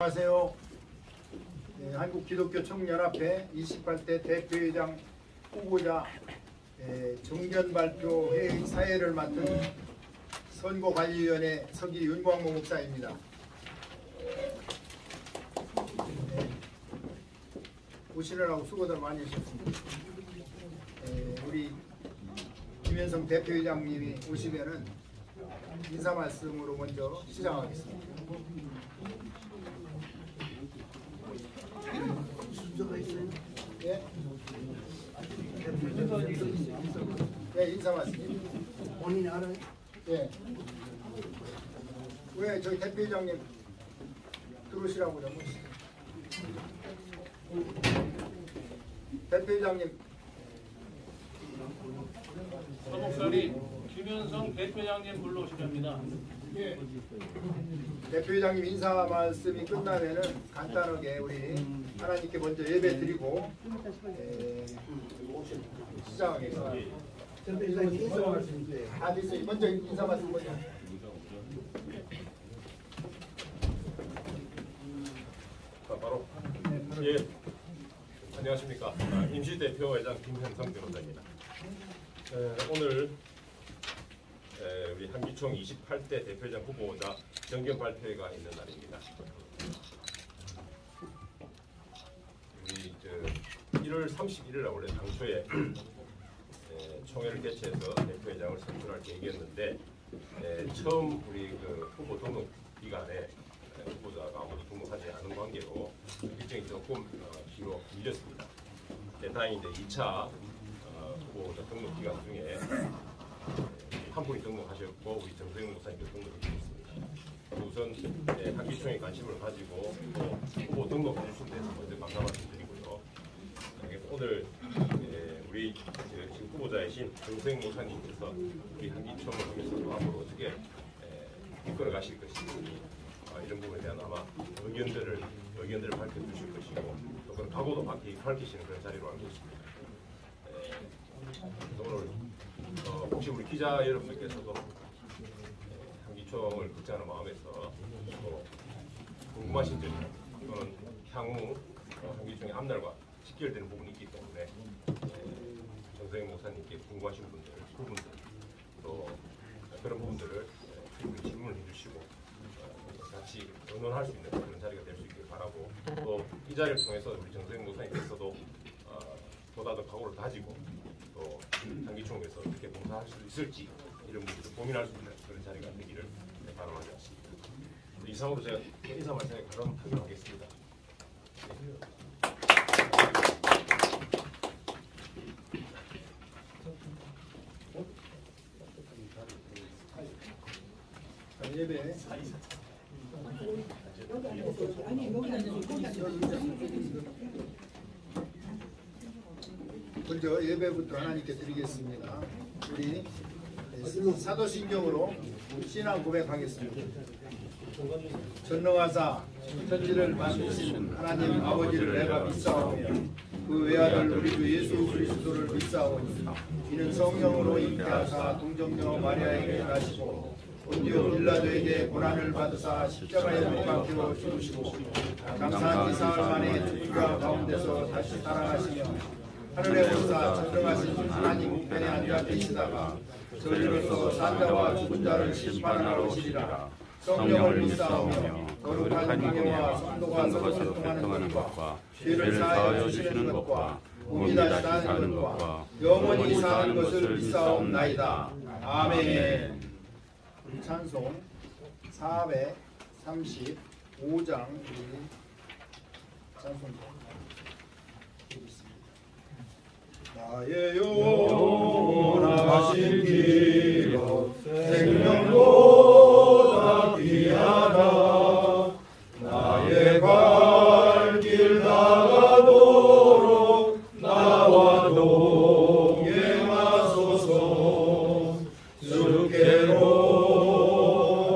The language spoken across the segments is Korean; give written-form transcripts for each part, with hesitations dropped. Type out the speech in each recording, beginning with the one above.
안녕하세요. 한국기독교총연합회 28대 대표회장 후보자 정견발표 회의 사회를 맡은 선거관리위원회 서기 윤광모 목사입니다. 오시느라고 수고들 많이 하셨습니다. 우리 김현성 대표회장님이 오시면은 인사 말씀으로 먼저 시작하겠습니다. 네, 인사 말씀. 본인이 알아요? 예. 왜 저희 대표회장님 들어오시라고 좀 오시죠. 대표회장님. 목사님, 김현성 대표장님 불러오시렵니다. 예. 대표회장님 인사 말씀이 끝나면은 간단하게 우리 하나님께 먼저 예배 드리고 시작하겠습니다. 대표장님 인사 말씀이세요. 됐어요. 먼저 인사 말씀 먼저. 바로 예, 안녕하십니까. 임시대표회장 김현성 변호사입니다. 오늘 우리 한기총 28대 대표회장 후보자 정견 발표회가 있는 날입니다. 우리 1월 31일 날 원래 당초에 총회를 개최해서 대표회장을 선출할 계획이었는데 처음 우리 후보 등록 기간에 후보자가 아무도 등록하지 않은 관계로 일정이 조금 뒤로 밀렸습니다. 다행히 이제 2차 후보자 등록 기간 중에 한 분이 등록하셨고 우리 정세영 목사님도 등록을 해주셨습니다. 우선 한기총에 관심을 가지고 또 후보 등록해 주신 데서 먼저 감사 말씀드리고요. 오늘 우리 지금 후보자이신 정세영 목사님께서 우리 한기총을 통해서 앞으로 어떻게 이끌어 가실 것인지 이런 부분에 대한 아마 의견들을 밝혀주실 것이고 또 그런 각오도 밝히시는 그런 자리로 알고 있습니다. 오늘 혹시 우리 기자 여러분들께서도 한기총을 걱정하는 마음에서 또 궁금하신 점 또는 향후 한기총의 앞날과 직결되는 부분이 있기 때문에 정세영 목사님께 궁금하신 분들, 또 그런 부분들을 질문을 해주시고 같이 의논할 수 있는 그런 자리가 될 수 있길 바라고 또 이 자리를 통해서 우리 정세영 목사님께서도 보다 더 각오를 다지고 또 한기총에서 어떻게 봉사할 수 있을지 이런 부분을 고민할 수 있는 그런 자리가 되기를 바라지 않습니다. 이상으로 제가 인사 말씀에 가름하도록 하겠습니다. 예배. 먼저 예배부터 하나님께 드리겠습니다. 우리 사도신경으로 신앙 고백하겠습니다. 전능하사 천지를 만드신 하나님 아버지를 내가 믿사오며 그 외아들 우리 주 예수 그리스도를 믿사오니 이는 성령으로 잉태하사 동정녀 마리아에게 나시고 본디오 빌라도에게 고난을 받으사 십자가에 못 박혀 죽으시고 장사한 지 사흘 만에 죽은 자 가운데서 다시 살아나시며 하늘에 오르사 전능하신 하나님 우편에 앉아 계시다가 저리로서 산자와 죽은 자를 심판하러 오시리라. 성령을 믿사오며 거룩한 강요와 성도가 서로 교통하는 것과 죄를 사하여 주시는 것과 몸이 다시 사는 것과 영원히 사는 것을 믿사옵나이다. 아멘. 우리 찬송 435장 찬송 드리겠습니다. 나의 영원하신 길은 생명보다 귀하다. 나의 갈 길 나가도록 나와 동행하소서. 주께로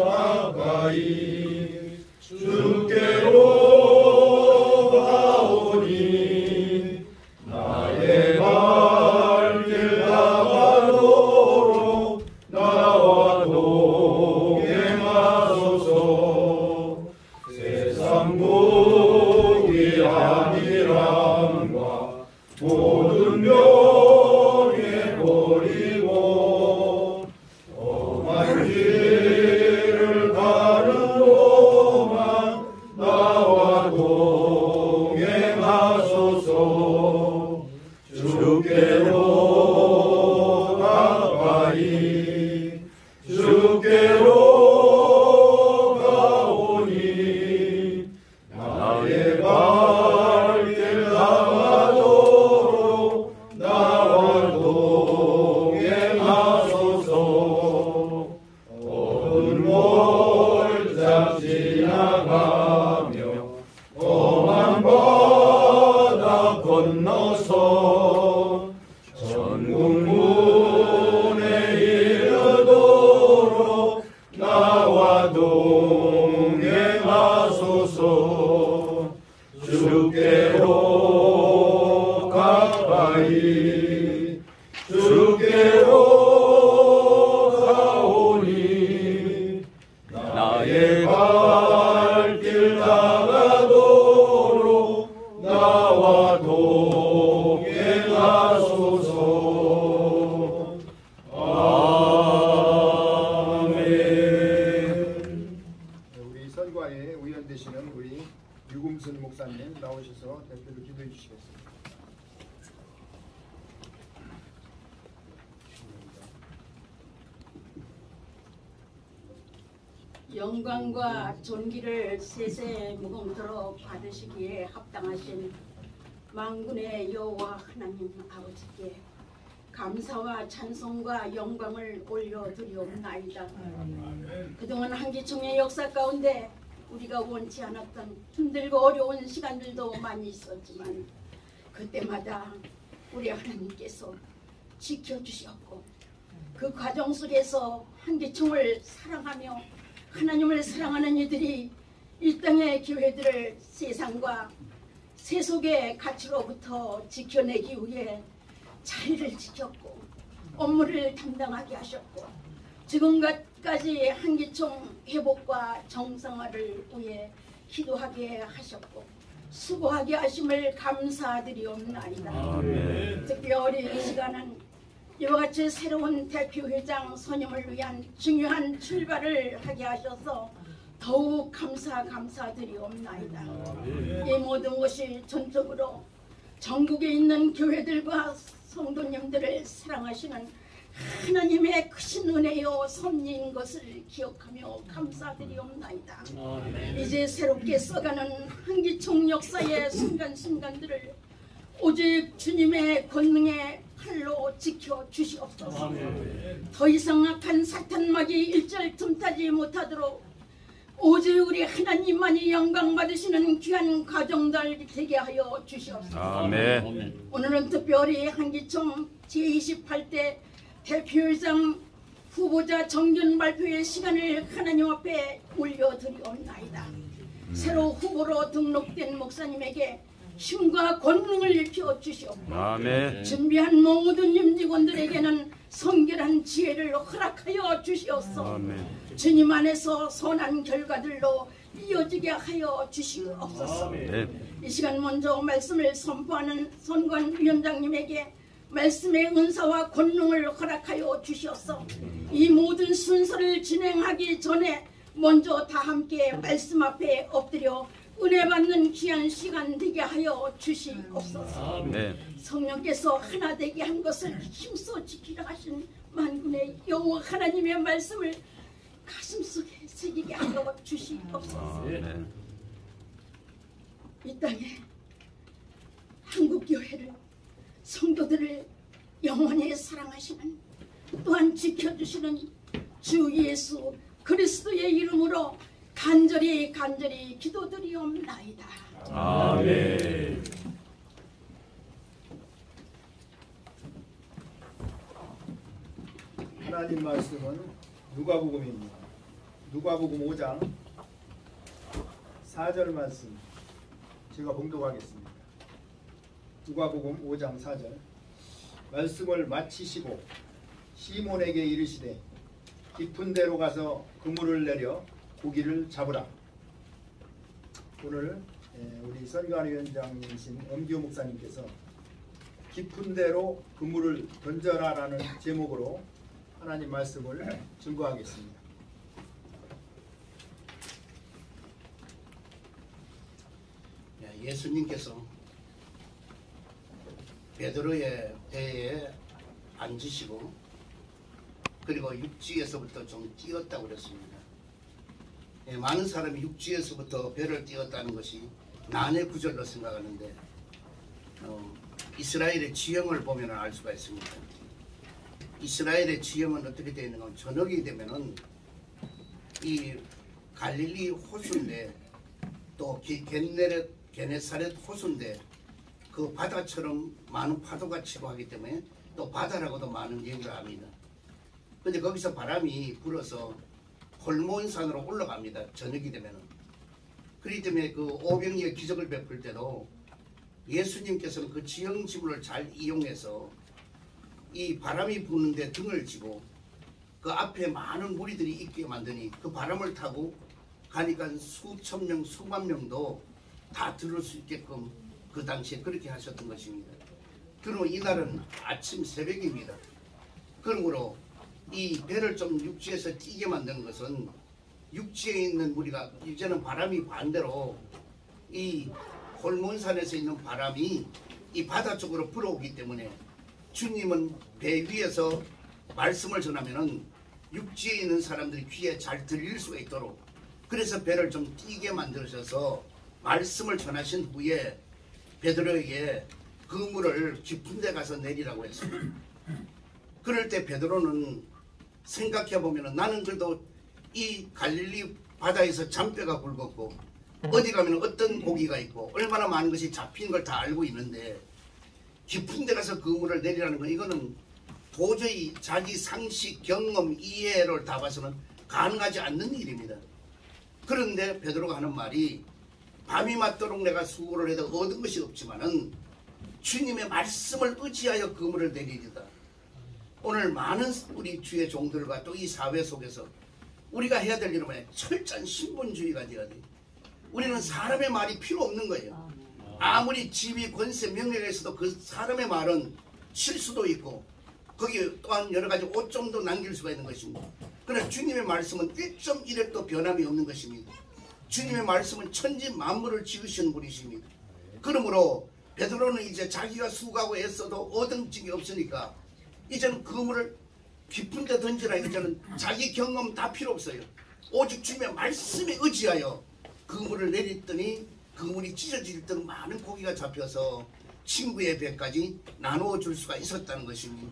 가까이 주께로 가오니 나의 갈 길 천국문에 이르도록 나와 동행하소서. 주께로 가까이 주께로 가오니 나의 갈 길 나가도록 나와 동행하소서. 아멘. 우리 선과에 의원 되시는 우리 유금순 목사님 나오셔서 대표로 기도해 주시겠습니다. 영광과 존귀를 세세 무공토로 받으시기에 합당하신 만군의 여호와 하나님 아버지께 감사와 찬송과 영광을 올려드리옵나이다. 그동안 한기총의 역사 가운데 우리가 원치 않았던 힘들고 어려운 시간들도 많이 있었지만 그때마다 우리 하나님께서 지켜주셨고 그 과정 속에서 한기총을 사랑하며 하나님을 사랑하는 이들이 이 땅의 교회들을 세상과 세속의 가치로부터 지켜내기 위해 자리를 지켰고 업무를 담당하게 하셨고 지금까지 한기총 회복과 정상화를 위해 기도하게 하셨고 수고하게 하심을 감사드리옵나이다. 아멘. 특별히 이 시간은 이와 같이 새로운 대표회장 선임을 위한 중요한 출발을 하게 하셔서 더욱 감사드리옵나이다. 이 모든 것이 전적으로 전국에 있는 교회들과 성도님들을 사랑하시는 하나님의 크신 은혜요 섭리인 것을 기억하며 감사드리옵나이다. 이제 새롭게 써가는 한기총 역사의 순간순간들을 오직 주님의 권능의 팔로 지켜주시옵소서. 더 이상 악한 사탄막이 일절 틈타지 못하도록 오직 우리 하나님만이 영광 받으시는 귀한 가정들 되게 하여 주시옵소서. 아멘. 오늘은 특별히 한기총 제28대 대표회장 후보자 정견 발표의 시간을 하나님 앞에 올려드리옵나이다. 새로 후보로 등록된 목사님에게 힘과 권능을 입혀 주시옵고 아멘. 준비한 모든 임직원들에게는 성결한 지혜를 허락하여 주시옵소서. 아멘. 주님 안에서 선한 결과들로 이어지게 하여 주시옵소서. 아멘. 이 시간 먼저 말씀을 선포하는 선관위원장님에게 말씀의 은사와 권능을 허락하여 주시옵소서. 이 모든 순서를 진행하기 전에 먼저 다 함께 말씀 앞에 엎드려 은혜 받는 귀한 시간 되게 하여 주시옵소서. 아멘. 성령께서 하나 되게 한 것을 힘써 지키려 하신 만군의 여호와 하나님의 말씀을 가슴속에 새기게 하여 주시옵소서. 아멘. 이 땅에 한국교회를 성도들을 영원히 사랑하시는 또한 지켜주시는 주 예수 그리스도의 이름으로 간절히 기도드리옵나이다. 아멘. 하나님 말씀은 누가복음입니다. 누가복음 5장 4절 말씀 제가 봉독하겠습니다. 누가복음 5장 4절 말씀을 마치시고 시몬에게 이르시되 깊은 데로 가서 그물을 내려 고기를 잡으라. 오늘 우리 선관위원장이신 엄기호 목사님께서 깊은 데로 그물을 던져라라는 제목으로 하나님 말씀을 증거하겠습니다. 예수님께서 베드로의 배에 앉으시고 그리고 육지에서부터 좀 뛰었다고 그랬습니다. 많은 사람이 육지에서부터 배를 띄웠다는 것이 난의 구절로 생각하는데 이스라엘의 지형을 보면 알 수가 있습니다. 이스라엘의 지형은 어떻게 되어 있는가 하면 저녁이 되면은 이 갈릴리 호수인데 또 게네사렛 호수인데 그 바다처럼 많은 파도가 치고 하기 때문에 또 바다라고도 많은 얘기를 합니다. 근데 거기서 바람이 불어서 홀몬산으로 올라갑니다. 저녁이 되면은. 그렇기 때문에 그 오병이의 기적을 베풀 때도 예수님께서는 그 지형지물을 잘 이용해서 이 바람이 부는데 등을 지고 그 앞에 많은 무리들이 있게 만드니 그 바람을 타고 가니까 수천 명, 수만 명도 다 들을 수 있게끔 그 당시에 그렇게 하셨던 것입니다. 그러므로 이날은 아침 새벽입니다. 그러므로 이 배를 좀 육지에서 뛰게 만드는 것은 육지에 있는 무리가 이제는 바람이 반대로 이 홀몬산에서 있는 바람이 이 바다 쪽으로 불어오기 때문에 주님은 배 위에서 말씀을 전하면은 육지에 있는 사람들이 귀에 잘 들릴 수가 있도록 그래서 배를 좀 뛰게 만드셔서 말씀을 전하신 후에 베드로에게 그물을 깊은 데 가서 내리라고 했습니다. 그럴 때 베드로는 생각해 보면은 나는 그래도 이 갈릴리 바다에서 잔뼈가 굵었고 어디 가면 어떤 고기가 있고 얼마나 많은 것이 잡힌 걸 다 알고 있는데 깊은 데 가서 그물을 내리라는 건 이거는 도저히 자기 상식, 경험, 이해를 다 봐서는 가능하지 않는 일입니다. 그런데 베드로가 하는 말이 밤이 맞도록 내가 수고를 해도 얻은 것이 없지만은 주님의 말씀을 의지하여 그물을 내리리다. 오늘 많은 우리 주의 종들과 또 이 사회 속에서 우리가 해야 될 일은 뭐냐? 철저한 신분주의가 되어야 돼요. 우리는 사람의 말이 필요 없는 거예요. 아무리 지위, 권세, 명예가 있어도 그 사람의 말은 실수도 있고 거기 또한 여러 가지 오점도 남길 수가 있는 것입니다. 그러나 주님의 말씀은 1.1획도 변함이 없는 것입니다. 주님의 말씀은 천지 만물을 지으신 분이십니다. 그러므로 베드로는 이제 자기가 수고하고 애써도 얻은 적이 없으니까 이제는 그물을 깊은 데 던지라. 이제는 자기 경험 다 필요 없어요. 오직 주님의 말씀에 의지하여 그물을 내렸더니 그물이 찢어질 듯 많은 고기가 잡혀서 친구의 배까지 나누어 줄 수가 있었다는 것입니다.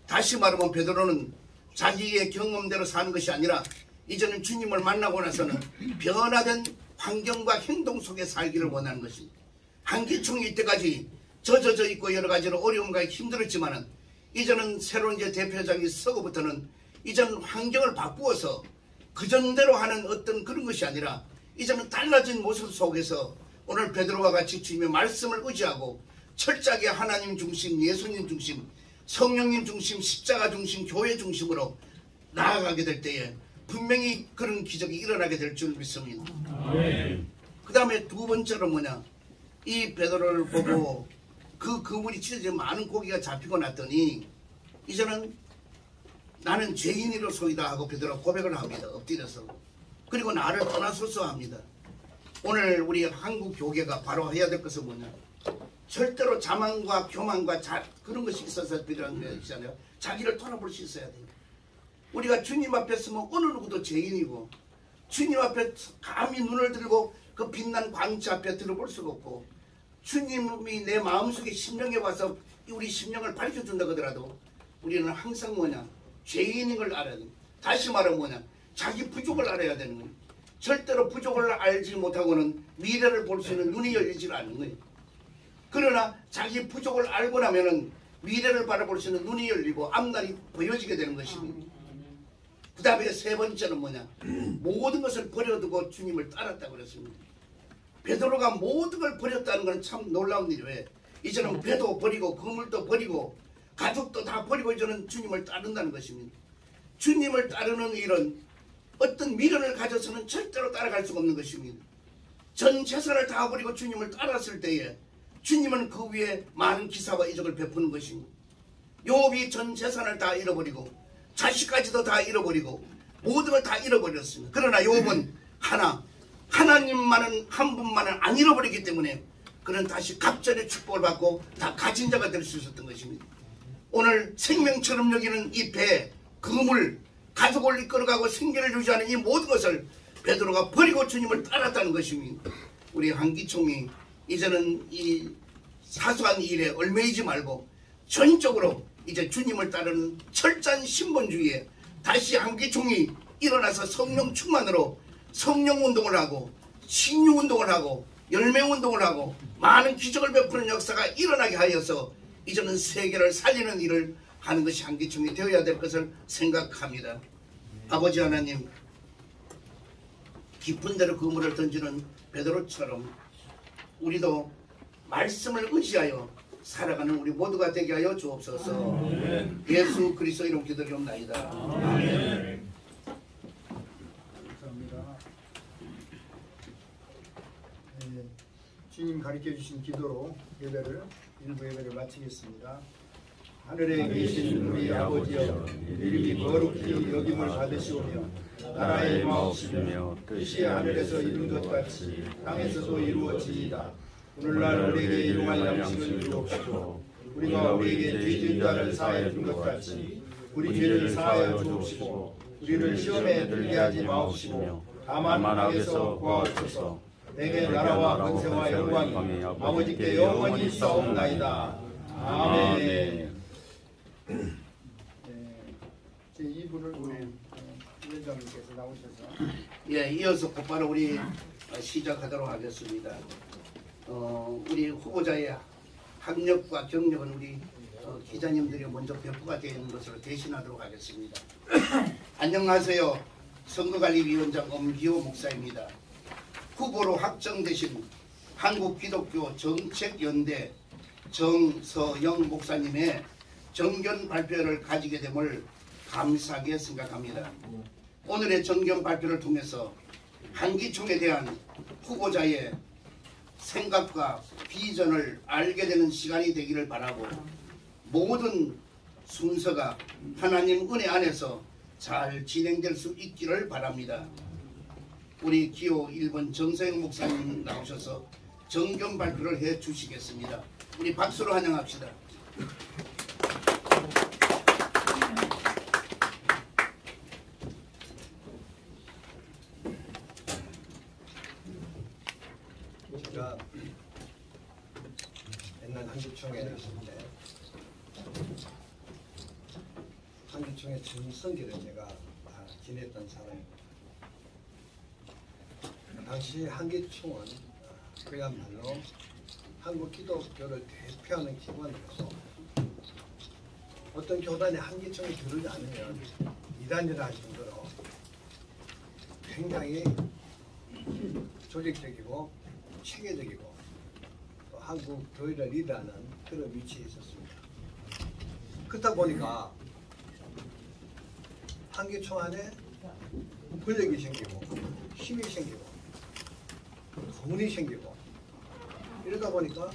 다시 말하면 베드로는 자기의 경험대로 사는 것이 아니라 이제는 주님을 만나고 나서는 변화된 환경과 행동 속에 살기를 원하는 것입니다. 한기총이 이때까지 젖어져 있고 여러 가지로 어려움과 힘들었지만은 이제는 새로운 이제 대표장이 서고부터는 이제는 환경을 바꾸어서 그전대로 하는 어떤 그런 것이 아니라 이제는 달라진 모습 속에서 오늘 베드로와 같이 주님의 말씀을 의지하고 철저하게 하나님 중심, 예수님 중심, 성령님 중심, 십자가 중심, 교회 중심으로 나아가게 될 때에 분명히 그런 기적이 일어나게 될 줄 믿습니다. 그 다음에 두 번째로 뭐냐, 이 베드로를 보고 그 그물이 찢어져 많은 고기가 잡히고 났더니 이제는 나는 죄인으로소이다 하고 베드로가 고백을 합니다. 엎드려서. 그리고 나를 떠나소서 합니다. 오늘 우리 한국 교계가 바로 해야 될 것은 뭐냐, 절대로 자만과 교만과 그런 것이 있어서 필요한 것이잖아요. 자기를 돌아볼 수 있어야 돼요. 우리가 주님 앞에 서면 어느 누구도 죄인이고 주님 앞에 감히 눈을 들고 그 빛난 광채 앞에 들어볼 수가 없고 주님이 내 마음속에 심령에 와서 우리 심령을 밝혀준다고 하더라도 우리는 항상 뭐냐, 죄인인 걸 알아야 됩니다. 다시 말하면 뭐냐, 자기 부족을 알아야 되는 거예요. 절대로 부족을 알지 못하고는 미래를 볼 수 있는 눈이 열리지 않는 거예요. 그러나 자기 부족을 알고 나면은 미래를 바라볼 수 있는 눈이 열리고 앞날이 보여지게 되는 것입니다. 그 다음에 세 번째는 뭐냐, 모든 것을 버려두고 주님을 따랐다고 그랬습니다. 베드로가 모든 걸 버렸다는 건 참 놀라운 일이에요. 이제는 배도 버리고 그물도 버리고 가족도 다 버리고 이제는 주님을 따른다는 것입니다. 주님을 따르는 일은 어떤 미련을 가져서는 절대로 따라갈 수가 없는 것입니다. 전 재산을 다 버리고 주님을 따랐을 때에 주님은 그 위에 많은 기사와 이적을 베푸는 것입니다. 욥이 전 재산을 다 잃어버리고 자식까지도 다 잃어버리고 모든 걸 다 잃어버렸습니다. 그러나 욥은 하나님만은 한 분만은 안 잃어버리기 때문에 그는 다시 갑절의 축복을 받고 다 가진 자가 될 수 있었던 것입니다. 오늘 생명처럼 여기는 이 배, 그물, 가족을 이끌어가고 생계를 유지하는 이 모든 것을 베드로가 버리고 주님을 따랐다는 것입니다. 우리 한기총이 이제는 이 사소한 일에 얽매이지 말고 전적으로 이제 주님을 따르는 철저한 신분주의에 다시 한기총이 일어나서 성령 충만으로 성령 운동을 하고 신유 운동을 하고 열매 운동을 하고 많은 기적을 베푸는 역사가 일어나게 하여서 이제는 세계를 살리는 일을 하는 것이 한기총이 되어야 될 것을 생각합니다. 아버지 하나님, 깊은 데로 그물을 던지는 베드로처럼 우리도 말씀을 의지하여 살아가는 우리 모두가 되게 하여 주옵소서. 예수 그리스도 이름 기도드리옵나이다. 아멘. 감사합니다. 네, 주님 가르쳐 주신 기도로 예배를 일부 예배를 마치겠습니다. 하늘에 계신 우리 아버지여, 이름이 거룩히 여김을 받으시오며 나라의 마옵시며 뜻이 하늘에서 이룬 것 같이 땅에서도 이루어지이다. 오늘날 우리에게 일용할 양식을 주옵시고 우리가 우리에게 죄 지은 자를 사하여 준 것 같이 우리 죄를 사하여 주옵시고 우리를 시험에 들게 하지 마옵시고 다만 악에서 구하옵소서. 내게 나라와 권세와 영광이 아버지께 영원히 있사옵나이다. 아멘. 제 2부를 우리 위원장님께서 나오셔서 예, 이어서 곧바로 우리 시작하도록 하겠습니다. 우리 후보자의 학력과 경력은 우리 기자님들이 먼저 배포가 되는 것으로 대신하도록 하겠습니다. 안녕하세요. 선거관리위원장 엄기호 목사입니다. 후보로 확정되신 한국기독교 정책연대 정서영 목사님의 정견 발표를 가지게 됨을 감사하게 생각합니다. 오늘의 정견 발표를 통해서 한기총에 대한 후보자의 생각과 비전을 알게 되는 시간이 되기를 바라고 모든 순서가 하나님 은혜 안에서 잘 진행될 수 있기를 바랍니다. 우리 기호 1번 정서영 목사님 나오셔서 정견 발표를 해 주시겠습니다. 우리 박수로 환영합시다. 제가 옛날 한기총에 있을 때 한기총의 전성기를 제가 지냈던 사람입니다. 당시 한기총은 그야말로 한국 기독교를 대표하는 기관으로서 어떤 교단에 한기총이 들어오지 않으면 이단이라 할 정도로 굉장히 조직적이고 체계적이고 또 한국 교회를 리드하는 그런 위치에 있었습니다. 그렇다 보니까 한기총 안에 권력이 생기고 힘이 생기고 돈이 생기고 이러다 보니까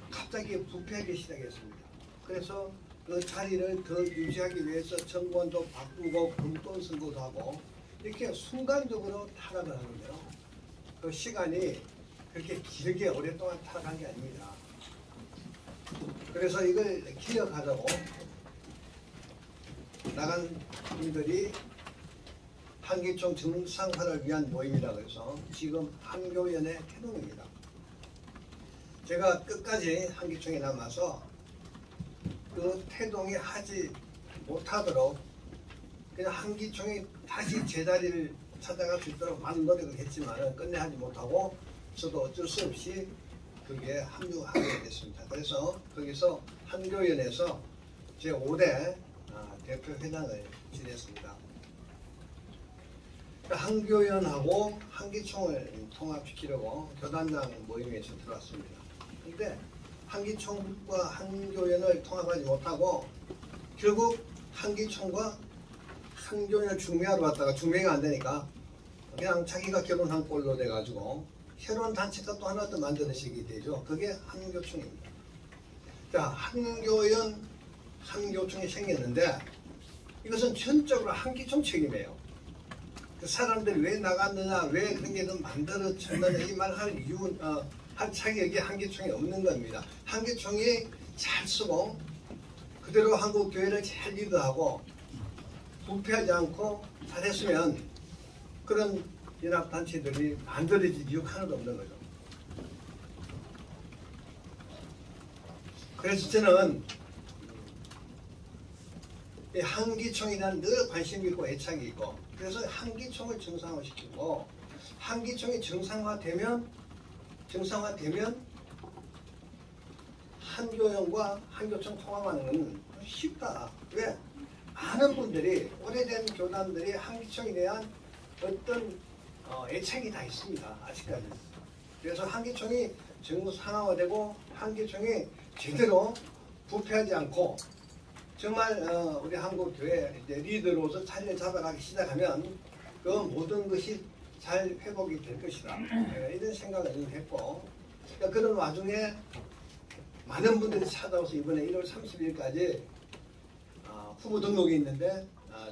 갑자기 부패하기 시작했습니다. 그래서 그 자리를 더 유지하기 위해서 정권도 바꾸고 금돈 선거도 하고 이렇게 순간적으로 타락을 하는데요. 그 시간이 그렇게 길게 오랫동안 타락한 게 아닙니다. 그래서 이걸 기억하자고 나간 분들이 한기총 정상화를 위한 모임이라고 해서 지금 한교연의 태동입니다. 제가 끝까지 한기총에 남아서 그 태동이 하지 못하도록 그냥 한기총이 다시 제자리를 찾아갈 수 있도록 많은 노력을 했지만 끝내 하지 못하고 저도 어쩔 수 없이 거기에 합류하게 됐습니다. 그래서 거기서 한교연에서 제5대 대표회장을 지냈습니다. 한교연하고 한기총을 통합시키려고 교단장 모임에서 들어왔습니다. 그런데 한기총과 한교연을 통합하지 못하고 결국 한기총과 한교연을 중매하러 왔다가 중매가 안 되니까 그냥 자기가 결혼한 꼴로 돼가지고 새로운 단체가 또 하나 더 만들어지게 되죠. 그게 한교총입니다. 자, 한교연, 한교총이 생겼는데 이것은 전적으로 한기총 책임이에요. 그 사람들이 왜 나갔느냐, 왜 그런 게 좀 만들어졌느냐 이 말 할 이유, 할 자격이 한기총이 없는 겁니다. 한기총이 잘 쓰고 그대로 한국 교회를 잘 리드하고 부패하지 않고 잘했으면 그런 연합단체들이 만들어질 이유가 하나도 없는 거죠. 그래서 저는 이 한기총에 대한 늘 관심이 있고 애착이 있고 그래서 한기총을 정상화시키고 한기총이 정상화되면 한교연과 한교총 통합하는 건 쉽다. 왜? 많은 분들이 오래된 교단들이 한기총에 대한 어떤 애착이 다 있습니다. 아직까지. 그래서 한기총이 정부 상황화되고 한기총이 제대로 부패하지 않고 정말 우리 한국교회 리더로서 자리를 잡아가기 시작하면 그 모든 것이 잘 회복이 될 것이다. 이런 생각을 했고 그러니까 그런 와중에 많은 분들이 찾아와서 이번에 1월 30일까지 후보 등록이 있는데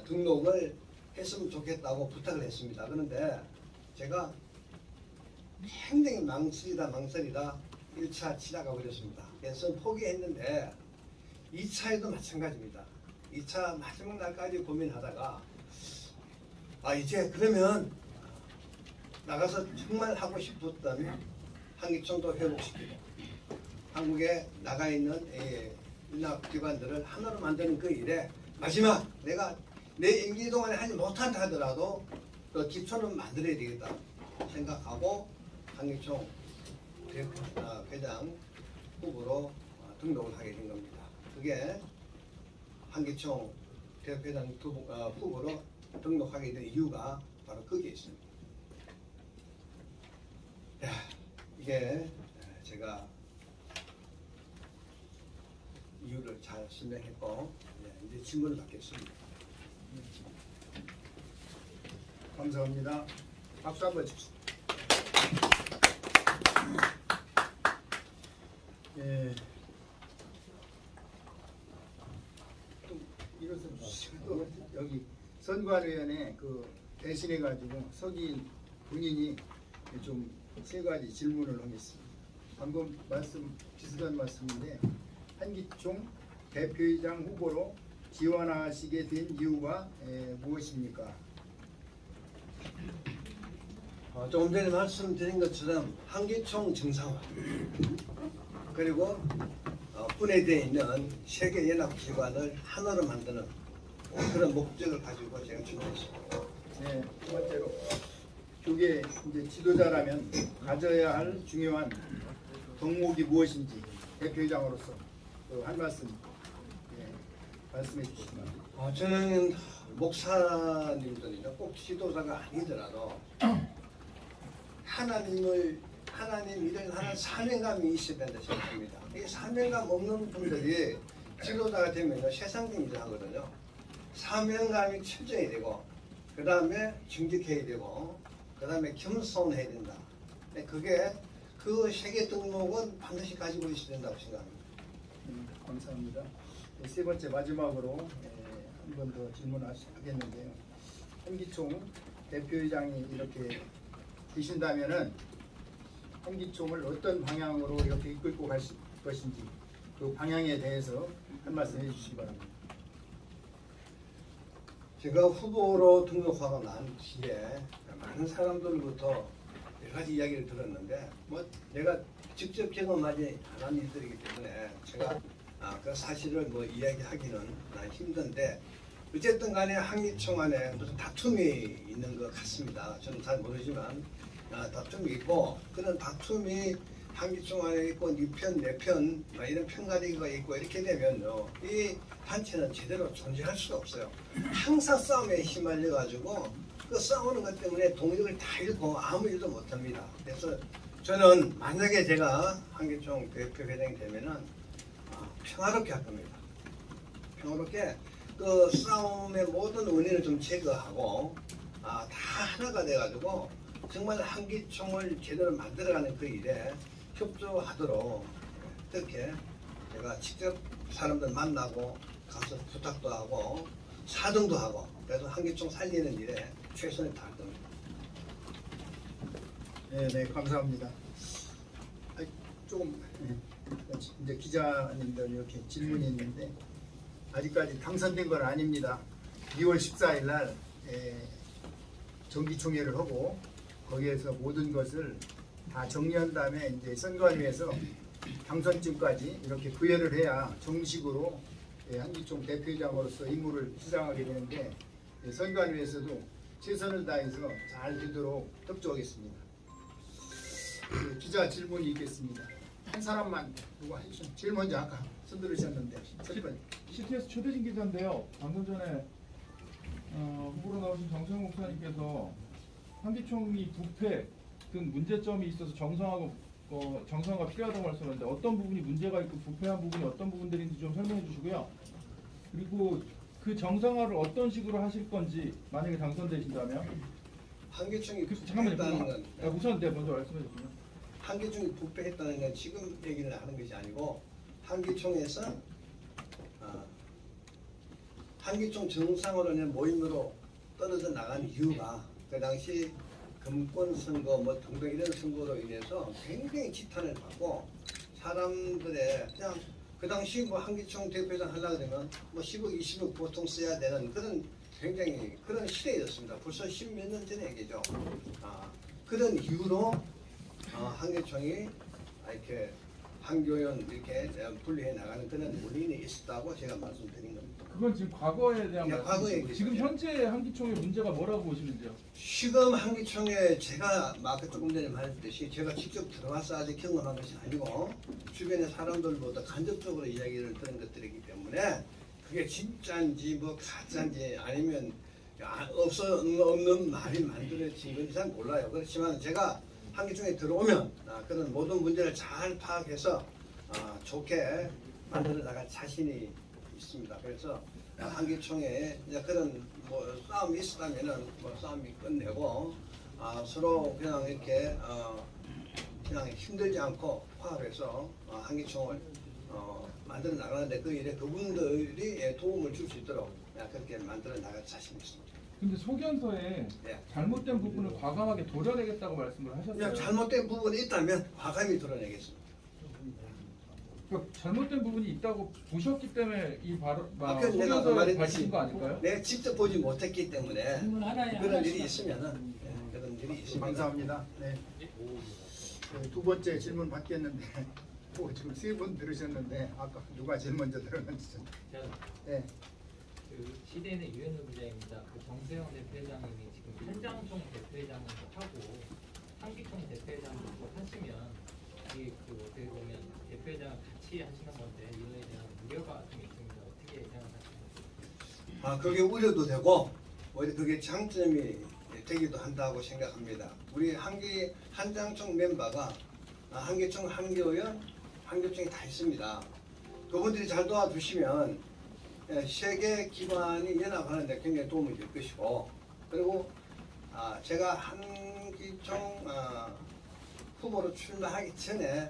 등록을 했으면 좋겠다고 부탁을 했습니다. 그런데 제가 굉장히 망설이다 1차 치다가 버렸습니다. 그래서 포기했는데 2차에도 마찬가지입니다. 2차 마지막 날까지 고민하다가 이제 그러면 나가서 정말 하고 싶었던 한기총도 회복시키고 한국에 나가 있는 윤학기관들을 하나로 만드는 그 일에 마지막 내가 내 임기 동안에 하지 못한다 하더라도 그 기초는 만들어야 되겠다 생각하고 한기총 회장 후보로 등록을 하게 된 겁니다. 그게 한기총 대표회장 후보로 등록하게 된 이유가 바로 거기에 있습니다. 이게 제가 이유를 잘 설명했고 이제 질문을 받겠습니다. 감사합니다. 박수 한번 주십시오. 예. 이것은 또 여기 선관위원회 대신해 가지고 서기인 본인이 좀 세 가지 질문을 하겠습니다. 방금 비슷한 말씀인데 한기총 대표이장 후보로 지원하시게 된 이유가 무엇입니까? 조금 전에 말씀드린 것처럼 한기총 정상화 그리고 분해되어 있는 세계 연합기관을 하나로 만드는 그런 목적을 가지고 제가 준비했습니다. 네, 두 번째로 교계 이제 지도자라면 가져야 할 중요한 덕목이 무엇인지 대표이장으로서 한 말씀 말씀해 주시면. 저는 목사님들이나 꼭 지도자가 아니더라도 하나님 일을 하는 사명감이 있어야 된다 생각합니다. 이 사명감 없는 분들이 지도자가 되면 세상적인 일을 하거든요. 사명감이 철저해야 되고 그 다음에 정직해야 되고 그 다음에 겸손해야 된다. 그게 그 세계 등록은 반드시 가지고 있어야 된다고 생각합니다. 감사합니다. 세 번째 마지막으로 한 번 더 질문하겠는데요. 한기총 대표이장이 이렇게 되신다면은 한기총을 어떤 방향으로 이렇게 이끌고 갈 것인지 그 방향에 대해서 한 말씀 해주시기 바랍니다. 제가 후보로 등록하고 난 뒤에 많은 사람들로부터 여러 가지 이야기를 들었는데 내가 직접 경험하지 않은 일들이기 때문에 제가 그 사실을 이야기하기는 힘든데 어쨌든 간에 한기총 안에 무슨 다툼이 있는 것 같습니다. 저는 잘 모르지만 다툼이 있고 그런 다툼이 한기총 안에 있고 네 편, 내 편 이런 편가르기가 있고 이렇게 되면요 이 단체는 제대로 존재할 수가 없어요. 항상 싸움에 휘말려 가지고 그 싸우는 것 때문에 동력을 다 잃고 아무 일도 못합니다. 그래서 저는 만약에 제가 한기총 대표회장이 되면은 평화롭게 할 겁니다. 평화롭게 그 싸움의 모든 원인을 좀 제거하고 다 하나가 돼가지고 정말 한기총을 제대로 만들어가는 그 일에 협조하도록 그렇게 제가 직접 사람들 만나고 가서 부탁도 하고 사정도 하고 그래서 한기총 살리는 일에 최선을 다할 겁니다. 네, 감사합니다. 조금 이제 기자님들 이렇게 질문이 있는데 아직까지 당선된 건 아닙니다. 2월 14일 날 정기총회를 하고 거기에서 모든 것을 다 정리한 다음에 이제 선관위에서 당선증까지 이렇게 부여를 해야 정식으로 한기총 대표장으로서 임무를 수행하게 되는데 선관위에서도 최선을 다해서 잘 되도록 협조하겠습니다. 기자 질문이 있겠습니다. 한 사람만 누가 해주신 제일 먼저 아까 손 들으셨는데 첫 번째. CTS 최대진 기자인데요. 방금 전에 후보로 나오신 정세영 목사님께서 한기총이 부패 등 문제점이 있어서 정상화가 필요하다고 말씀하셨는데 어떤 부분이 문제가 있고 부패한 부분이 어떤 부분들인지 좀 설명해 주시고요. 그리고 그 정상화를 어떤 식으로 하실 건지 만약에 당선되신다면 한기총이 잠깐만요. 부패했다는 건 우선 먼저 말씀해 주시면. 한기총이 부패했다는 건 지금 얘기를 하는 것이 아니고 한기총에서 한기총 정상으로는 모임으로 떨어져 나간 이유가 그 당시 금권 선거 뭐 등등 이런 선거로 인해서 굉장히 지탄을 받고 사람들의 그냥 그 당시 뭐 한기총 대표장 하려고 그러면 뭐 10억 20억 보통 써야 되는 그런 굉장히 그런 시대였습니다. 벌써 10몇 년 전의 얘기죠. 그런 이유로 한기총이 이렇게 한교연 이렇게 분리해 나가는 그런 원인이 있었다고 제가 말씀드린 겁니다. 그건 지금 과거에 대한 과거에 말씀이시고 지금 현재 한기총의 문제가 뭐라고 보시는지요? 지금 한기총에 제가 아까 조금 전에 말했듯이 제가 직접 들어와서 아직 경험한 것이 아니고 주변의 사람들보다 간접적으로 이야기를 들은 것들이기 때문에 그게 진짜인지 뭐 가짜인지 아니면 없는 말이 만들어진 건지 잘 몰라요. 그렇지만 제가 한기총에 들어오면 그런 모든 문제를 잘 파악해서 좋게 만들어 나갈 자신이 있습니다. 그래서 한기총에 그런 뭐 싸움이 있었다면은 뭐 싸움이 끝내고 서로 그냥 이렇게 그냥 힘들지 않고 화합해서 한기총을 만들어 나가는데 그 일에 그분들이 도움을 줄 수 있도록 그렇게 만들어 나갈 자신이 있습니다. 근데 소견서에 잘못된 부분을 과감하게 도려내겠다고 말씀을 하셨어요. 잘못된 부분이 있다면 과감히 도려내겠습니다. 그러니까 잘못된 부분이 있다고 보셨기 때문에 이 내가 소견서에 밝힌 거 아닐까요? 내가 직접 보지 못했기 때문에 그런 일이 있으면은 그런 일이 있습니다. 감사합니다. 네. 두 번째 질문 받겠는데 지금 세 분 들으셨는데 아까 누가 제일 먼저 들었는지 좀. 네. 그 시대인의 유현우 기자입니다. 그 정세영 대표회장님이 지금 한장총 대표회장을 하고 한기총 대표회장도 하시면 이게 그 어떻게 보면 대표회장을 같이 하시는 건데 이거에 대한 우려가 좀 있습니다. 어떻게 생각하십니까? 그게 우려도 되고 오히려 그게 장점이 되기도 한다고 생각합니다. 우리 한장총 멤버가 한기총, 한교연, 한교총이 다 있습니다. 그분들이 잘 도와주시면 세계 기관이 연합하는데 굉장히 도움이 될 것이고 그리고 제가 한기총 후보로 출마하기 전에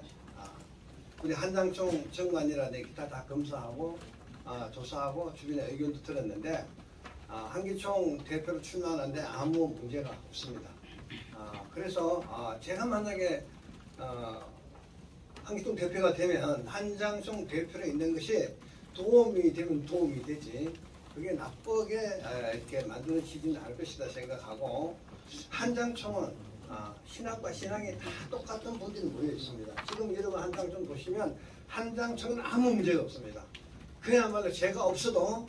우리 한장총 정관이라든지 기타 다 검사하고 조사하고 주변의 의견도 들었는데 한기총 대표로 출마하는데 아무 문제가 없습니다. 그래서 제가 만약에 한기총 대표가 되면 한장총 대표로 있는 것이 도움이 되면 도움이 되지 그게 나쁘게 이렇게 만들어지지는 않을 것이다 생각하고 한장총은 신학과 신앙이 다 똑같은 분들이 모여 있습니다. 지금 여러분 한장총 보시면 한장총은 아무 문제가 없습니다. 그야말로 제가 없어도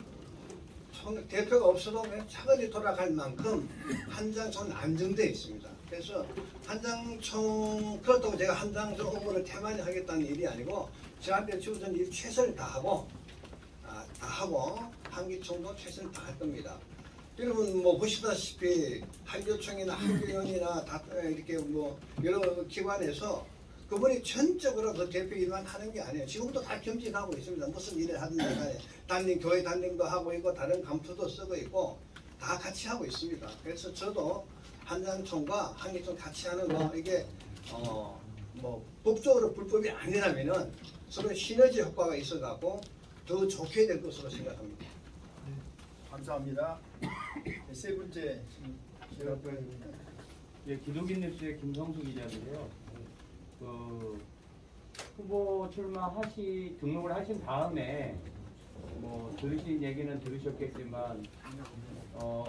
대표가 없어도 그냥 차근히 돌아갈 만큼 한장총은 안정되어 있습니다. 그래서 한장총 그렇다고 제가 한장총 업무를 태만히 하겠다는 일이 아니고 저한테 주어진 일 최선을 다하고 한기총도 최선을 다할 겁니다. 여러분 뭐 보시다시피 한교총이나 한교연이나 이렇게 뭐 여러 기관에서 그분이 전적으로 그 대표 일만 하는 게 아니에요. 지금도 다 겸직하고 있습니다. 무슨 일을 하든 간에 단임 교회 단임도 하고 있고 다른 감투도 쓰고 있고 다 같이 하고 있습니다. 그래서 저도 한장총과 한기총 같이 하는 거 이게 뭐 법적으로 불법이 아니라면은 서로 시너지 효과가 있어갖고 더 좋게 될 것으로 생각합니다. 감사합니다. 세 번째 기독인 뉴스의 김성수 기자인데요. 그 후보 등록을 하신 다음에 뭐 들으신 얘기는 들으셨겠지만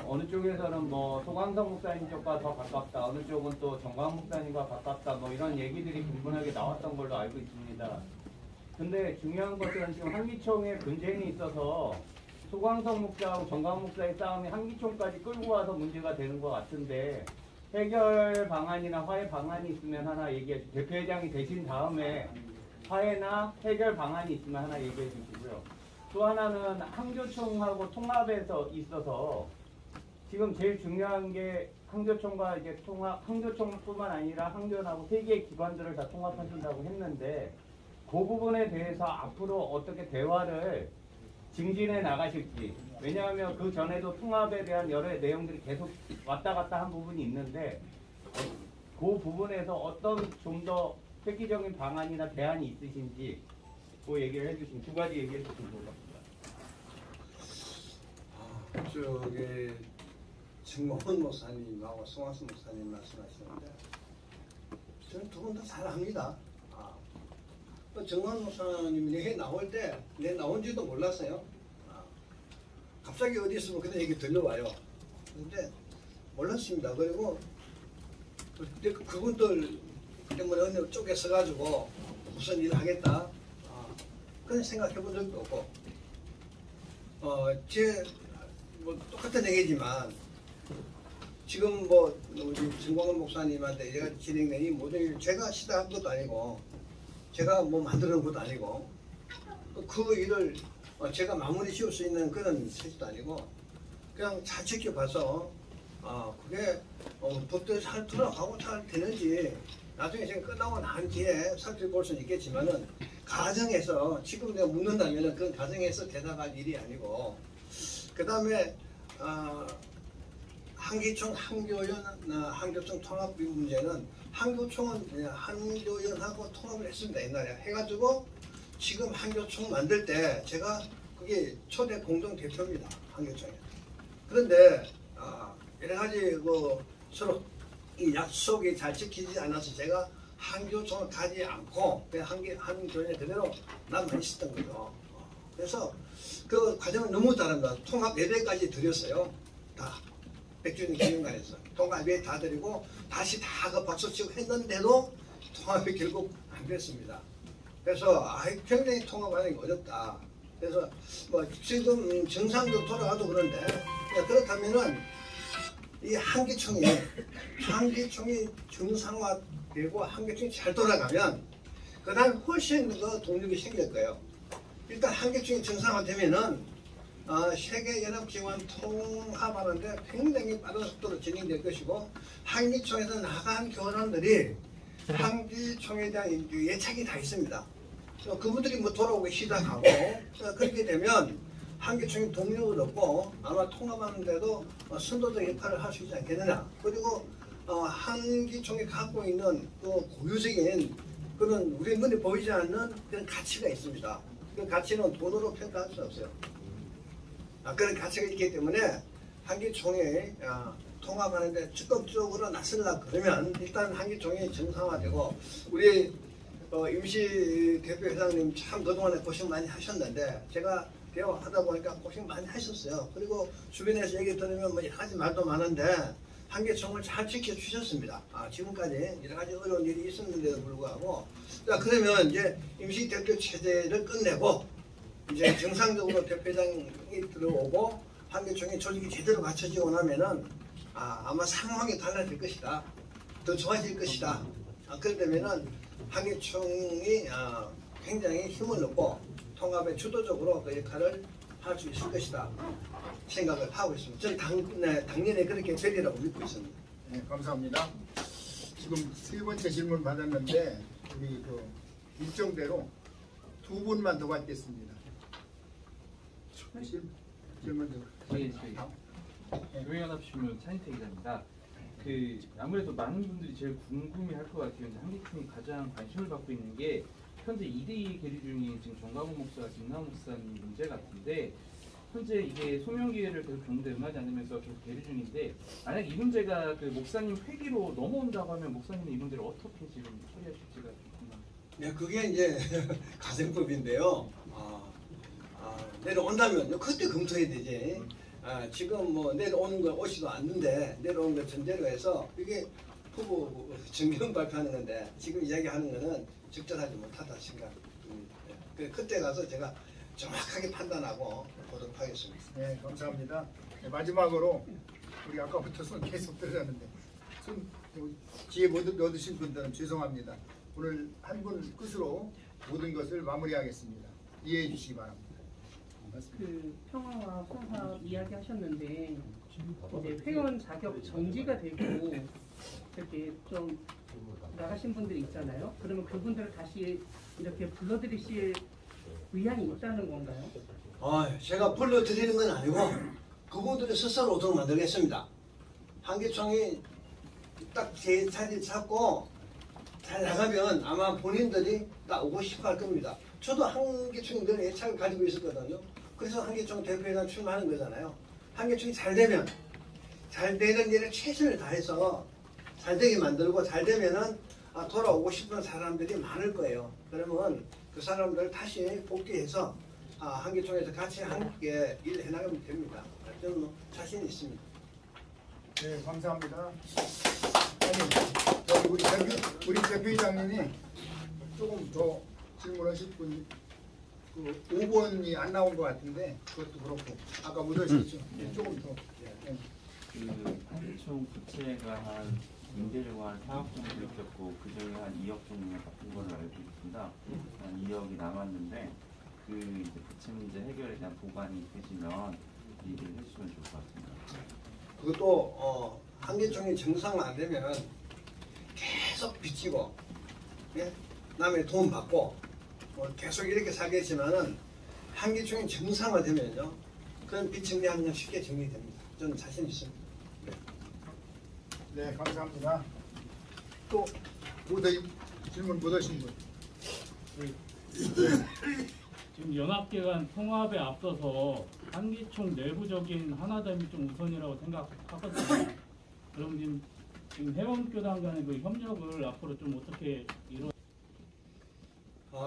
어느 쪽에서는 뭐 소강성 목사님 쪽과 더 가깝다, 어느 쪽은 또 정광 목사님과 가깝다, 뭐 이런 얘기들이 분분하게 나왔던 걸로 알고 있습니다. 근데 중요한 것은 지금 한기총에 분쟁이 있어서 소광성 목사하고 정광 목사의 싸움이 한기총까지 끌고 와서 문제가 되는 것 같은데 해결 방안이나 화해 방안이 있으면 하나 얘기해 주세요. 대표회장이 되신 다음에 화해나 해결 방안이 있으면 하나 얘기해 주시고요. 또 하나는 한교총하고 통합에서 있어서 지금 제일 중요한 게 한교총과 이제 한교총뿐만 아니라 한교연하고 세 개의 기관들을 다 통합하신다고 했는데 그 부분에 대해서 앞으로 어떻게 대화를 증진해 나가실지. 왜냐하면 그 전에도 통합에 대한 여러 내용들이 계속 왔다 갔다 한 부분이 있는데 그 부분에서 어떤 좀 더 획기적인 방안이나 대안이 있으신지 그 얘기를 해주시면 두 가지 얘기해 주시면 좋을 것 같습니다. 저기 정몽훈 목사님하고 송학순 목사님 말씀하시는데 저는 두 분 다 잘합니다. 정몽훈 목사님 내게 나올 때 내 나온지도 몰랐어요. 갑자기 어디 있으면 그런 얘기 들려와요. 근데 몰랐습니다. 그리고 그때 그분들 때문에 어느 쪽에 서가지고 무슨 일을 하겠다 그런 생각해 본 적도 없고 제 뭐 똑같은 얘기지만 지금 뭐 우리 정광훈 목사님한테 제가 진행된 이 모든 일 제가 시작한 것도 아니고 제가 뭐 만드는 것도 아니고 그 일을 제가 마무리 지을 수 있는 그런 세지도 아니고 그냥 잘 지켜봐서 그게 법대로 잘 돌아가고 잘 되는지 나중에 제가 끝나고 난 뒤에 살펴볼 수는 있겠지만은 가정에서 지금 내가 묻는다면은 그건 가정에서 대답할 일이 아니고 그 다음에 한기총, 한교연, 한교총 통합 문제는 한교총은 그냥 한교연하고 통합을 했습니다. 옛날에 해가지고 지금 한교총 만들 때 제가 그게 초대 공동 대표입니다. 한교총에. 그런데 여러 가지 서로 이 약속이 잘 지키지 않아서 제가 한교총을 가지 않고 그냥 한교연에 그대로 남아 있었던 거죠. 그래서 그 과정은 너무 잘한다. 통합 예배까지 드렸어요. 다 백주년 기념관에서 통합 예배 다 드리고 다시 다 그 박수 치고 했는데도 통합이 결국 안 됐습니다. 그래서 굉장히 통합하는 게 어렵다. 그래서 뭐 지금 정상도 돌아가도 그런데 그렇다면은 이 한기총이 정상화되고 한기총이 잘 돌아가면 그다음 훨씬 더 동력이 생길 거예요. 일단 한기총이 정상화되면은 세계연합기관 통합하는데 굉장히 빠른 속도로 진행될 것이고 한기총에서 나간 교원들이 한기총에 대한 예측이 다 있습니다. 그분들이 뭐 돌아오기 시작하고 그렇게 되면 한기총이 동력을 얻고 아마 통합하는데도 선도적 역할을 할 수 있지 않겠느냐. 그리고 한기총이 갖고 있는 그 고유적인 그런 우리 눈에 보이지 않는 그런 가치가 있습니다. 그 가치는 돈으로 평가할 수 없어요. 그런 가치가 있기 때문에 한기총이 통합하는데 적극적으로 나서려고 그러면 일단 한기총이 정상화되고 우리 임시 대표회장님 참 그동안에 고생 많이 하셨는데 제가 대화하다 보니까 고생 많이 하셨어요. 그리고 주변에서 얘기 들으면 뭐 여러 가지 말도 많은데 한기총을 잘 지켜주셨습니다. 지금까지 여러 가지 어려운 일이 있었는데도 불구하고 자 그러면 이제 임시 대표 체제를 끝내고 이제 정상적으로 대표장이 들어오고 한기총이 조직이 제대로 갖춰지고 나면은 아마 상황이 달라질 것이다. 더 좋아질 것이다. 그러면은 한기총이 굉장히 힘을 얻고 통합에 주도적으로 그 역할을 할 수 있을 것이다 생각을 하고 있습니다. 저는 당연히 그렇게 되리라고 믿고 있습니다. 네, 감사합니다. 지금 세 번째 질문 받았는데 우리 그 일정대로 두 분만 더 받겠습니다. 질문 교회연합신문 차인태 기자입니다. 아무래도 많은 분들이 제일 궁금해할 것 같아요. 한기총이 가장 관심을 받고 있는 게 현재 2대2 계류 중인 지금 정광훈 목사와 김남훈 목사님 문제 같은데 현재 이게 소명 기회를 계속 경대 응하지 않으면서 계속 계류 중인데 만약 이 문제가 그 목사님 회기로 넘어온다고 하면 목사님은 이 문제를 어떻게 지금 처리하실지가 궁금합니다. 네, 그게 이제 가정법인데요. 내려온다면 그때 검토해야 되지. 지금 뭐 내려오는 거 오지도 않는데 내려오는 거 전제로 해서 이게 후보 정경 발표하는 건데 지금 이야기하는 거는 적절하지 못하다 생각합니다. 그때 가서 제가 정확하게 판단하고 보도록 하겠습니다. 네, 감사합니다. 네, 마지막으로 우리 아까부터 손 계속 들었는데 손 지혜 못 얻으신 분들은 죄송합니다. 오늘 한 분 끝으로 모든 것을 마무리하겠습니다. 이해해 주시기 바랍니다. 그 평화와 화합 이야기하셨는데 이제 회원 자격 정지가 되고 이렇게 좀 나가신 분들이 있잖아요. 그러면 그분들을 다시 이렇게 불러들이실 의향이 있다는 건가요? 제가 불러드리는 건 아니고 그분들이 스스로 오도록 만들겠습니다. 한기총이 딱 제 자리 잡고 잘 나가면 아마 본인들이 딱 오고 싶어 할 겁니다. 저도 한기총이 늘 애착을 가지고 있었거든요. 그래서 한기총 대표회장 출마하는 거잖아요. 한기총이 잘 되면 잘 되는 일을 최선을 다해서 잘 되게 만들고 잘 되면은 돌아오고 싶은 사람들이 많을 거예요. 그러면 그 사람들 다시 복귀해서 한기총에서 같이 함께 일해 나가면 됩니다. 저는 뭐 자신 있습니다. 네, 감사합니다. 아니, 우리 대표회장님이 조금 더 질문하실 분, 그 5번이 안 나온 것 같은데 그것도 그렇고 아까 못 하셨죠? 조금 더. 네. 그 한기총 부채가 한 임대료가 한 4억 정도 있었고 그 중에 한 2억 정도가 갚은 걸로 알고 있습니다. 한 2억이 남았는데 그 이제 부채 문제 해결에 대한 보관이 되시면 얘기를 해주시면 좋을 것 같습니다. 그것도 한기총이 정상화 안 되면 계속 빚지고 남의 돈 받고 계속 이렇게 살겠지만은 한기총이 정상화되면요 그런 빚 정리하면 쉽게 정리됩니다. 저는 자신 있습니다. 네, 감사합니다. 또 질문 못 하신 분. 지금 연합기관 통합에 앞서서 한기총 내부적인 하나됨이 좀 우선이라고 생각하거든요. 그럼 지금 회원교단 간의 그 협력을 앞으로 좀 어떻게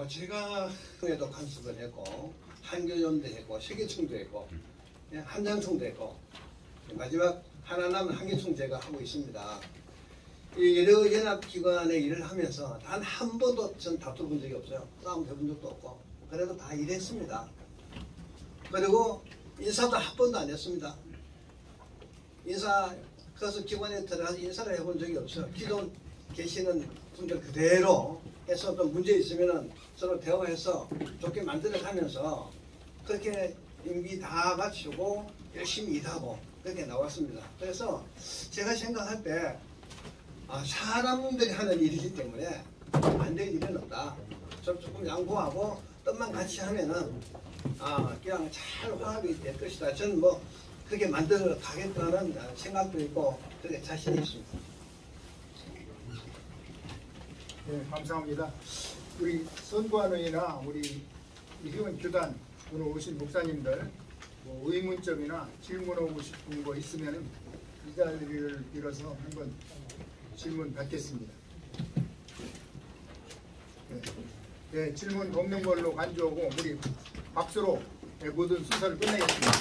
제가 에도 간섭을 했고 한교연도 했고 세계총도 했고 한장총도 했고 마지막 하나 남은 한기총 제가 하고 있습니다. 이 여러 연합기관의 일을 하면서 단 한 번도 전 다퉈본 적이 없어요. 싸움 해본 적도 없고 그래도 다 일했습니다. 그리고 인사도 한 번도 안 했습니다. 그래서 기관에 들어가서 인사를 해본 적이 없어요. 기존 계시는 분들 그대로 해서 또 문제 있으면 서로 대화해서 좋게 만들어가면서 그렇게 임기 다 마치고 열심히 일하고 그렇게 나왔습니다. 그래서 제가 생각할 때 사람들이 하는 일이기 때문에 안 될 일은 없다. 좀 조금 양보하고 뜻만 같이 하면은 그냥 잘 화합이 될 것이다. 저는 뭐 그렇게 만들어 가겠다는 생각도 있고 그렇게 자신이 있습니다. 네, 감사합니다. 우리 선관위나 우리 회원교단 오늘 오신 목사님들 뭐 의문점이나 질문하고 싶은 거 있으면 이 자리를 빌어서 한번 질문 받겠습니다. 네, 질문 없는 걸로 간주하고 우리 박수로 모든 순서를 끝내겠습니다.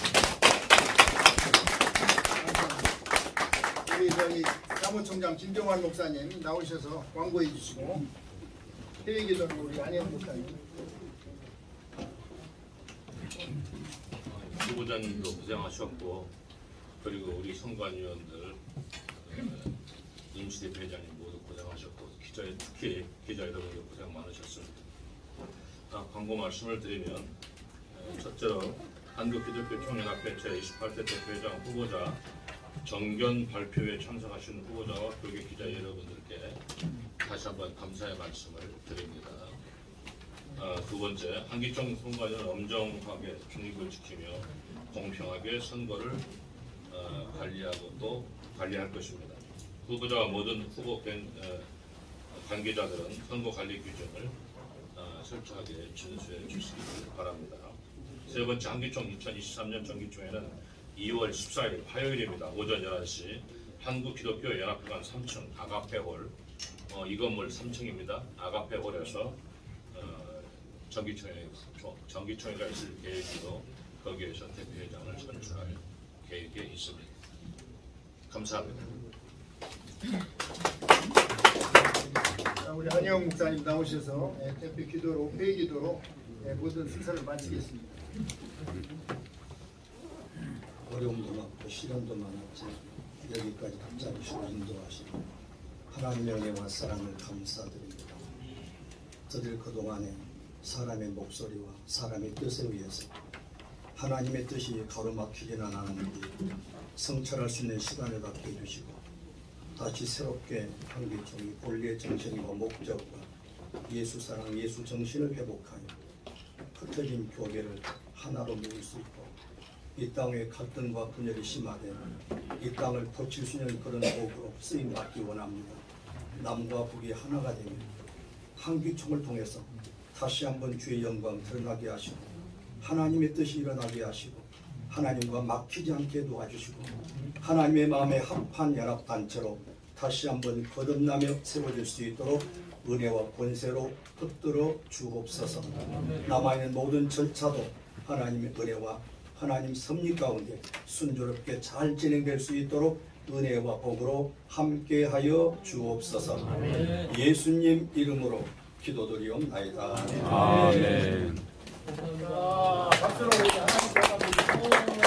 우리 저희 사무총장 김정환 목사님 나오셔서 광고해 주시고 회의기도는 우리 안혜영 목사님. 후보자님도 고생하셨고 그리고 우리 선관위원들 임시대표회장님 모두 고생하셨고 특히 기자 여러분들 고생 많으셨습니다. 광고 말씀을 드리면 첫째로 한국기독교총연합회 제28대 대표회장 후보자 정견 발표에 참석하신 후보자와 교계 기자 여러분들께 다시 한번 감사의 말씀을 드립니다. 두 번째, 한기총 선관위는 엄정하게 중립을 지키며 공평하게 선거를 관리하고 또 관리할 것입니다. 후보자와 모든 후보 관계자들은 선거 관리 규정을 철저하게 준수해 주시기 바랍니다. 세 번째, 한기총 2023년 정기총회는 2월 14일 화요일입니다. 오전 11시 한국기독교연합회관 3층 아가페홀 이 건물 3층입니다. 아가페홀에서 정기총회가 있을 계획이고 거기에서 대표회장을 선출할 계획에 있습니다. 감사합니다. 우리 안혜영 목사님 나오셔서 대표 기도로 회의 기도로 모든 순서를 마치겠습니다. 어려움도 많고 시련도 많았지 여기까지 붙잡으시고 인도하시고 하나님의 은혜와 사랑을 감사드립니다. 저들 그동안에 사람의 목소리와 사람의 뜻에 의해서 하나님의 뜻이 가로막히지는 않았는데 성찰할 수 있는 시간을 갖게 해주시고 다시 새롭게 한기총이 본래의 정신과 목적과 예수 사랑, 예수 정신을 회복하여 흩어진 교회를 하나로 모을 수 있고 이 땅의 갈등과 분열이 심화된 이 땅을 고칠 수 있는 그런 도구로 쓰임받기 원합니다. 남과 북이 하나가 되며 한기총을 통해서 다시 한번 주의 영광 드러나게 하시고 하나님의 뜻이 일어나게 하시고 하나님과 막히지 않게 도와주시고 하나님의 마음에 합한 연합단체로 다시 한번 거듭나며 세워질 수 있도록 은혜와 권세로 붙들어 주옵소서. 남아있는 모든 절차도 하나님의 은혜와 하나님 섭리 가운데 순조롭게 잘 진행될 수 있도록 은혜와 복으로 함께하여 주옵소서. 예수님 이름으로 기도드리옵나이다. 아멘. 박수로 우리 하나님